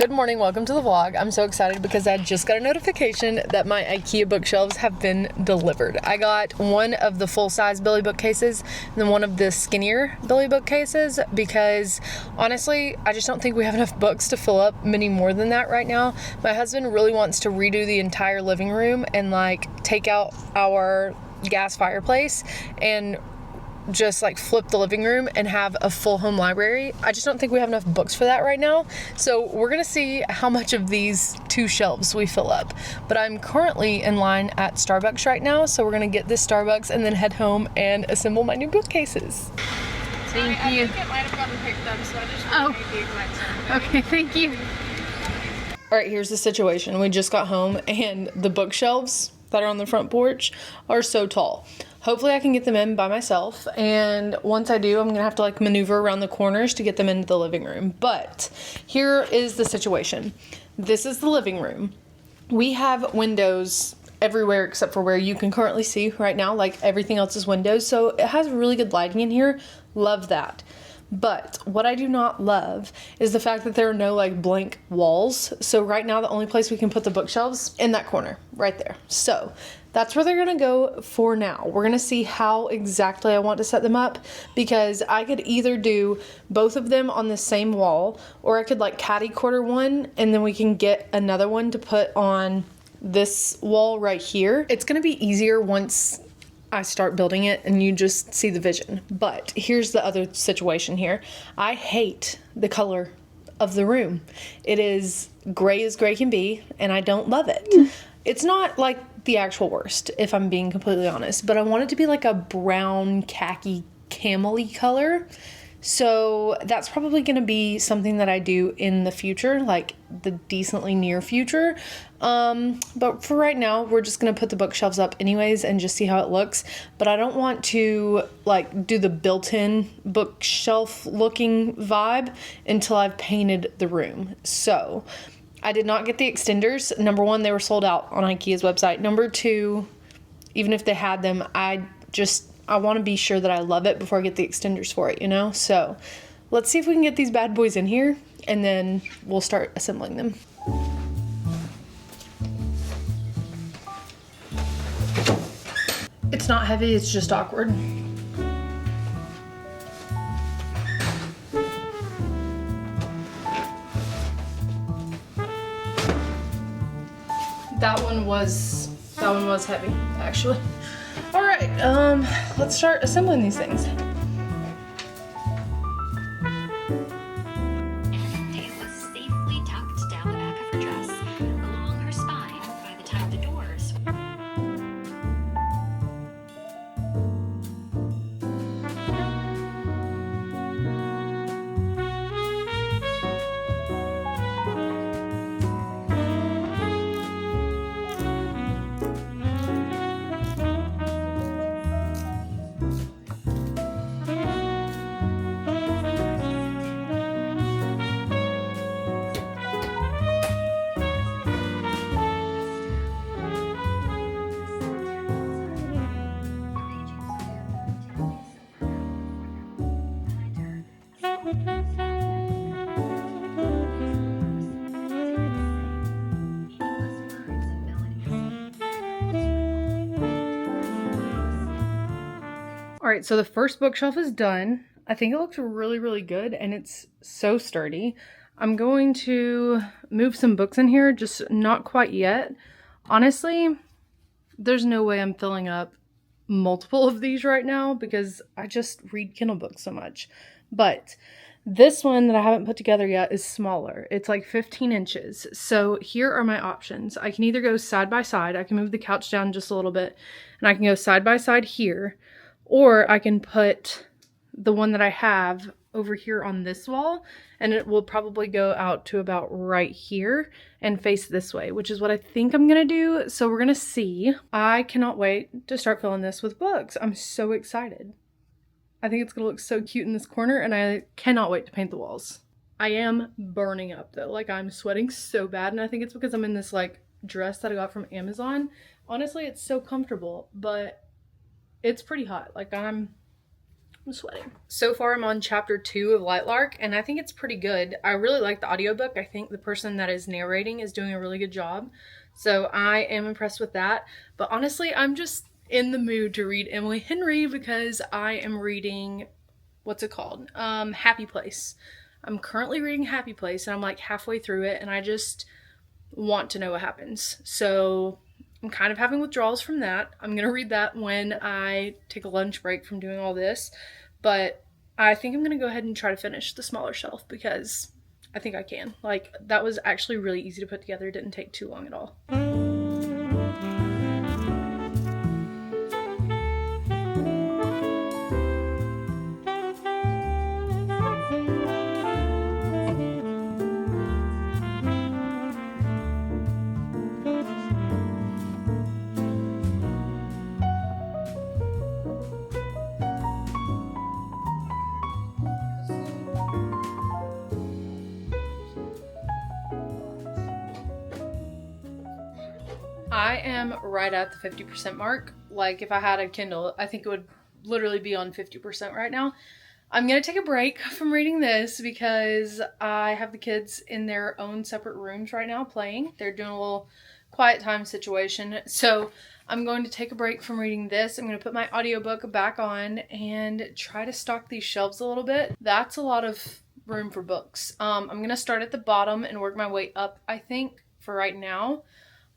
Good morning, welcome to the vlog. I'm so excited because I just got a notification that my IKEA bookshelves have been delivered. I got one of the full-size Billy bookcases and then one of the skinnier Billy bookcases because honestly, I just don't think we have enough books to fill up many more than that right now. My husband really wants to redo the entire living room and like take out our gas fireplace and just like flip the living room and have a full home library. I just don't think we have enough books for that right now. So we're gonna see how much of these two shelves we fill up. But I'm currently in line at Starbucks right now, so we're gonna get this Starbucks and then head home and assemble my new bookcases. Thank you. I think it might have gotten picked up, so I just want to okay, thank you. All right, here's the situation. We just got home and the bookshelves that are on the front porch are so tall. Hopefully I can get them in by myself, and once I do, I'm gonna have to like maneuver around the corners to get them into the living room. But here is the situation. This is the living room. We have windows everywhere except for where you can currently see right now, like everything else is windows, so it has really good lighting in here. Love that. But what I do not love is the fact that there are no like blank walls. So right now the only place we can put the bookshelves in that corner right there. So that's where they're gonna go for now. We're gonna see how exactly I want to set them up, because I could either do both of them on the same wall, or I could like catty corner one and then we can get another one to put on this wall right here. It's gonna be easier once I start building it and you just see the vision. But here's the other situation here. I hate the color of the room. It is gray as gray can be, and I don't love it. It's not like the actual worst, if I'm being completely honest, but I want it to be like a brown, khaki, camel-y color. So that's probably gonna be something that I do in the future, like the decently near future. But for right now, we're just gonna put the bookshelves up anyways and just see how it looks. But I don't want to like do the built-in bookshelf looking vibe until I've painted the room. So I did not get the extenders. Number one, they were sold out on IKEA's website. Number two, even if they had them, I want to be sure that I love it before I get the extenders for it, you know? So let's see if we can get these bad boys in here and then we'll start assembling them. It's not heavy, it's just awkward. That one was heavy, actually. All right, let's start assembling these things. It was safely tucked down the back of her dress, along her spine by the time the doors. All right, so the first bookshelf is done. I think it looks really, really good and it's so sturdy. I'm going to move some books in here, just not quite yet. Honestly, there's no way I'm filling up multiple of these right now because I just read Kindle books so much. But this one that I haven't put together yet is smaller. It's like 15 inches. So here are my options. I can either go side by side. I can move the couch down just a little bit and I can go side by side here. Or I can put the one that I have over here on this wall, and it will probably go out to about right here and face this way, which is what I think I'm gonna do. So we're gonna see. I cannot wait to start filling this with books. I'm so excited. I think it's gonna look so cute in this corner, and I cannot wait to paint the walls. I am burning up though, like I'm sweating so bad, and I think it's because I'm in this like dress that I got from Amazon. Honestly, it's so comfortable, but it's pretty hot. Like I'm I'm sweating. So far I'm on chapter 2 of Lightlark, and I think it's pretty good. I really like the audiobook. I think the person that is narrating is doing a really good job. So I am impressed with that. But honestly, I'm just in the mood to read Emily Henry because I am reading, what's it called? Happy Place. I'm currently reading Happy Place, and I'm like halfway through it, and I just want to know what happens. So I'm kind of having withdrawals from that. I'm going to read that when I take a lunch break from doing all this. But I think I'm going to go ahead and try to finish the smaller shelf because I think I can. Like, that was actually really easy to put together. It didn't take too long at all. I am right at the 50% mark. Like, if I had a Kindle, I think it would literally be on 50% right now. I'm going to take a break from reading this because I have the kids in their own separate rooms right now playing. They're doing a little quiet time situation. So I'm going to take a break from reading this. I'm going to put my audiobook back on and try to stock these shelves a little bit. That's a lot of room for books. I'm going to start at the bottom and work my way up, I think, for right now.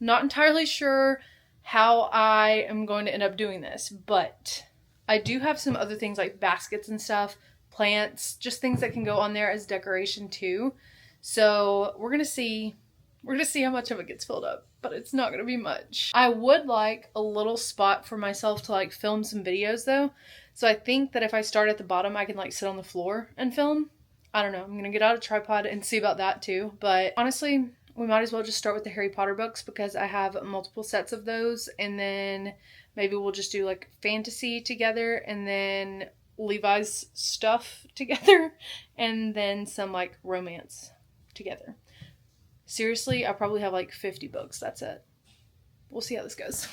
Not entirely sure how I am going to end up doing this, but I do have some other things like baskets and stuff, plants, just things that can go on there as decoration too. So we're gonna see how much of it gets filled up, but it's not gonna be much. I would like a little spot for myself to like film some videos though. So I think that if I start at the bottom, I can like sit on the floor and film. I don't know. I'm gonna get out a tripod and see about that too. But honestly, we might as well just start with the Harry Potter books because I have multiple sets of those, and then maybe we'll just do like fantasy together and then Levi's stuff together and then some like romance together. Seriously, I probably have like 50 books. That's it. We'll see how this goes.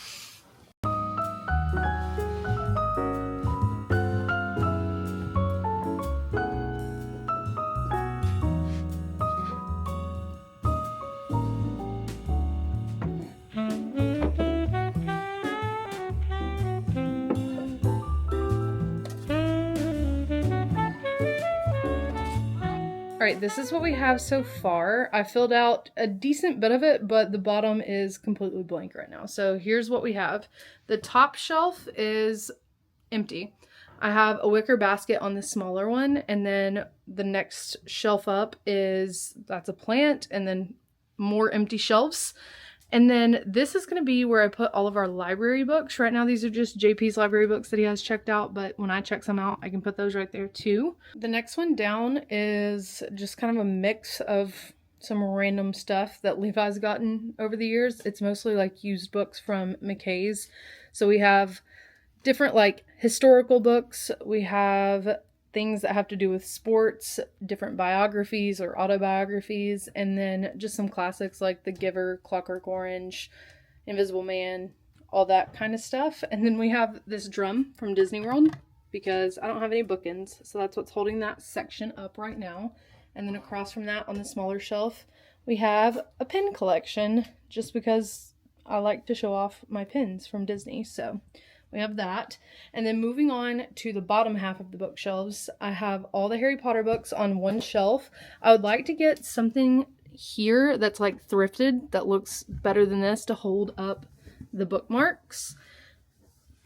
Alright, this is what we have so far. I filled out a decent bit of it, but the bottom is completely blank right now. So here's what we have. The top shelf is empty. I have a wicker basket on the smaller one, and then the next shelf up that's a plant, and then more empty shelves. And then this is going to be where I put all of our library books. Right now, these are just JP's library books that he has checked out, but when I check some out, I can put those right there too. The next one down is just kind of a mix of some random stuff that Levi's gotten over the years. It's mostly like used books from McKay's. So we have different like historical books. We have things that have to do with sports, different biographies or autobiographies, and then just some classics like The Giver, Clockwork Orange, Invisible Man, all that kind of stuff. And then we have this drum from Disney World because I don't have any bookends, so that's what's holding that section up right now. And then across from that on the smaller shelf, we have a pin collection just because I like to show off my pins from Disney, so we have that. And then moving on to the bottom half of the bookshelves, I have all the Harry Potter books on one shelf. I would like to get something here that's like thrifted that looks better than this to hold up the bookmarks.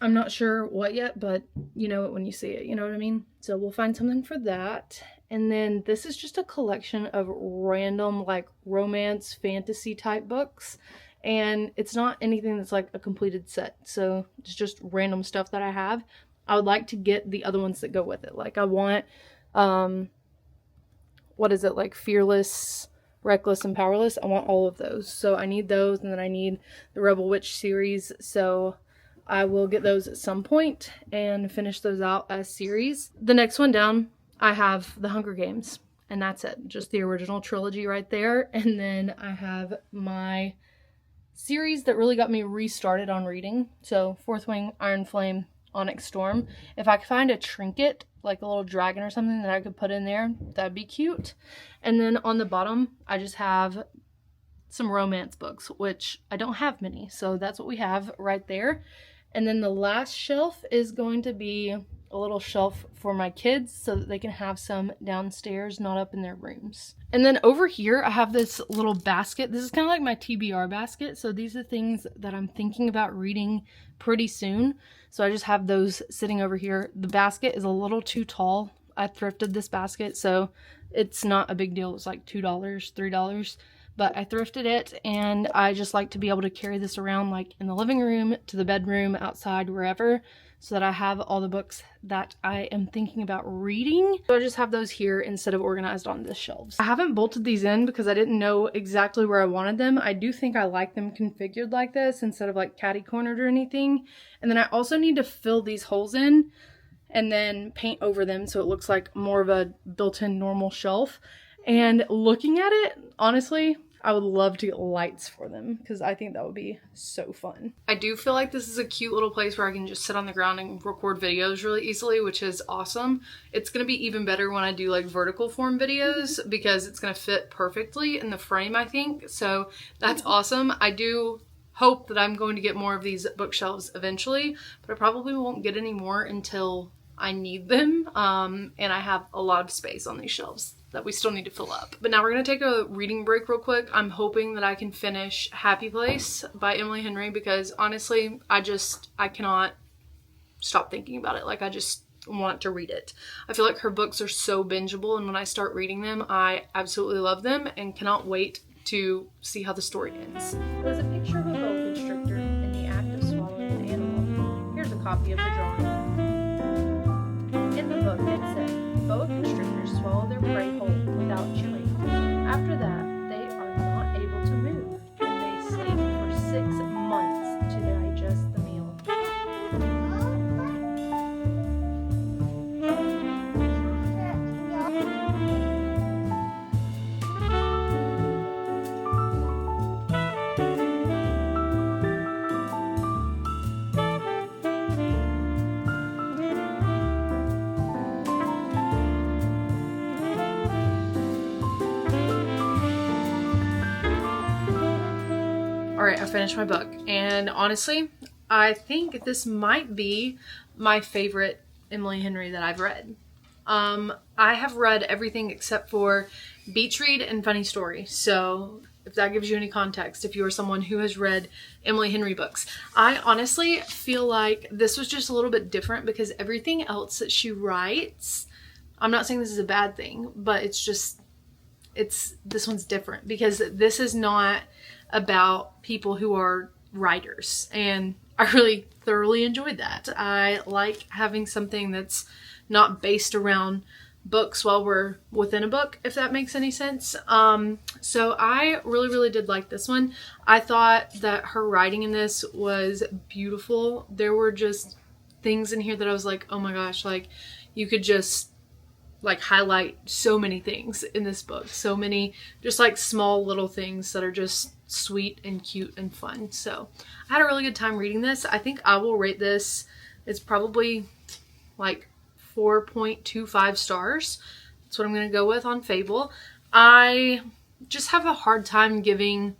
I'm not sure what yet, but you know it when you see it, you know what I mean? So we'll find something for that. And then this is just a collection of random like romance, fantasy type books. And it's not anything that's like a completed set. So it's just random stuff that I have. I would like to get the other ones that go with it. Like I want, what is it? Like Fearless, Reckless, and Powerless. I want all of those. So I need those. And then I need the Rebel Witch series. So I will get those at some point and finish those out as series. The next one down, I have The Hunger Games. And that's it. Just the original trilogy right there. And then I have my series that really got me restarted on reading. So Fourth Wing, Iron Flame, Onyx Storm. If I could find a trinket, like a little dragon or something that I could put in there, that'd be cute. And then on the bottom, I just have some romance books, which I don't have many, so that's what we have right there. And then the last shelf is going to be a little shelf for my kids so that they can have some downstairs, not up in their rooms. And then over here, I have this little basket. This is kind of like my TBR basket. So these are things that I'm thinking about reading pretty soon. So I just have those sitting over here. The basket is a little too tall. I thrifted this basket, so it's not a big deal. It's like $2, $3. But I thrifted it, and I just like to be able to carry this around like in the living room, to the bedroom, outside, wherever, so that I have all the books that I am thinking about reading. So I just have those here instead of organized on the shelves. I haven't bolted these in because I didn't know exactly where I wanted them. I do think I like them configured like this instead of like catty cornered or anything. And then I also need to fill these holes in and then paint over them so it looks like more of a built-in normal shelf. And looking at it, honestly, I would love to get lights for them because I think that would be so fun. I do feel like this is a cute little place where I can just sit on the ground and record videos really easily, which is awesome. It's going to be even better when I do like vertical form videos because it's going to fit perfectly in the frame, I think. So that's awesome. I do hope that I'm going to get more of these bookshelves eventually, but I probably won't get any more until I need them. And I have a lot of space on these shelves that we still need to fill up. But now we're going to take a reading break real quick. I'm hoping that I can finish Happy Place by Emily Henry because honestly, I cannot stop thinking about it. Like I just want to read it. I feel like her books are so bingeable, and when I start reading them, I absolutely love them and cannot wait to see how the story ends. It was a picture of a boa constrictor in the act of swallowing an animal. Here's a copy of the drawing. In the book, it said, boa constrictors swallow their prey whole without chewing. After that, they are not able to move, and they sleep for 6 months to digest the meal. Alright, I finished my book, and honestly, I think this might be my favorite Emily Henry that I've read. I have read everything except for Beach Read and Funny Story, so if that gives you any context, if you are someone who has read Emily Henry books. I honestly feel like this was just a little bit different because everything else that she writes, I'm not saying this is a bad thing, but this one's different because this is not about people who are writers, and I really thoroughly enjoyed that. I like having something that's not based around books while we're within a book, if that makes any sense. So I really did like this one. I thought that her writing in this was beautiful. There were just things in here that I was like, oh my gosh, like you could just like highlight so many things in this book. So many just like small little things that are just sweet and cute and fun. So I had a really good time reading this. I think I will rate this, it's probably like 4.25 stars. That's what I'm going to go with on Fable. I just have a hard time giving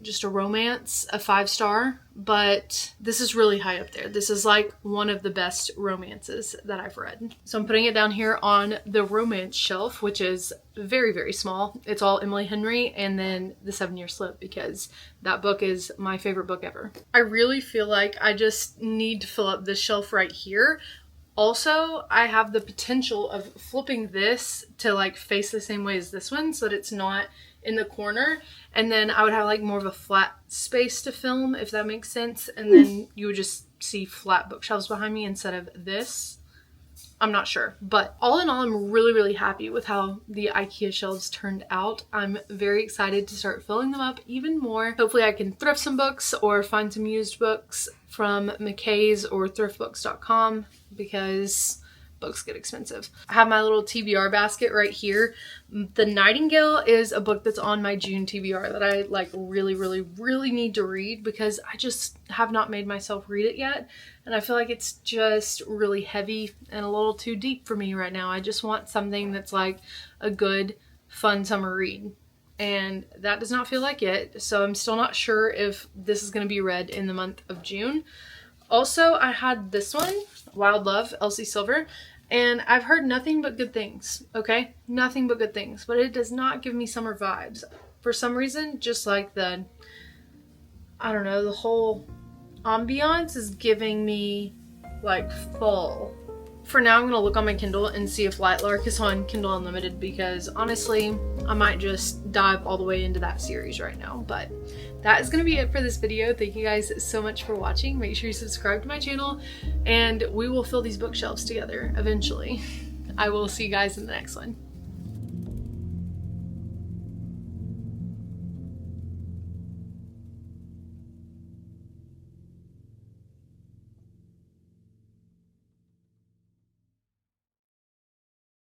just a romance a 5-star, but this is really high up there. This is like one of the best romances that I've read. So I'm putting it down here on the romance shelf, which is very small. It's all Emily Henry and then The 7-Year Slip because that book is my favorite book ever. I really feel like I just need to fill up this shelf right here. Also, I have the potential of flipping this to like face the same way as this one so that it's not in the corner, and then I would have like more of a flat space to film, if that makes sense, and then you would just see flat bookshelves behind me instead of this. I'm not sure, but all in all, I'm really happy with how the IKEA shelves turned out. I'm very excited to start filling them up even more. Hopefully I can thrift some books or find some used books from McKay's or thriftbooks.com because books get expensive. I have my little TBR basket right here. The Nightingale is a book that's on my June TBR that I like really need to read because I just have not made myself read it yet. And I feel like it's just really heavy and a little too deep for me right now. I just want something that's like a good, fun summer read. And that does not feel like it. So I'm still not sure if this is going to be read in the month of June. Also, I had this one, Wild Love, Elsie Silver, and I've heard nothing but good things, okay? Nothing but good things, but it does not give me summer vibes. For some reason, just like the, I don't know, the whole ambiance is giving me like fall. For now, I'm going to look on my Kindle and see if Lightlark is on Kindle Unlimited because honestly, I might just dive all the way into that series right now. But that is going to be it for this video. Thank you guys so much for watching. Make sure you subscribe to my channel and we will fill these bookshelves together eventually. I will see you guys in the next one.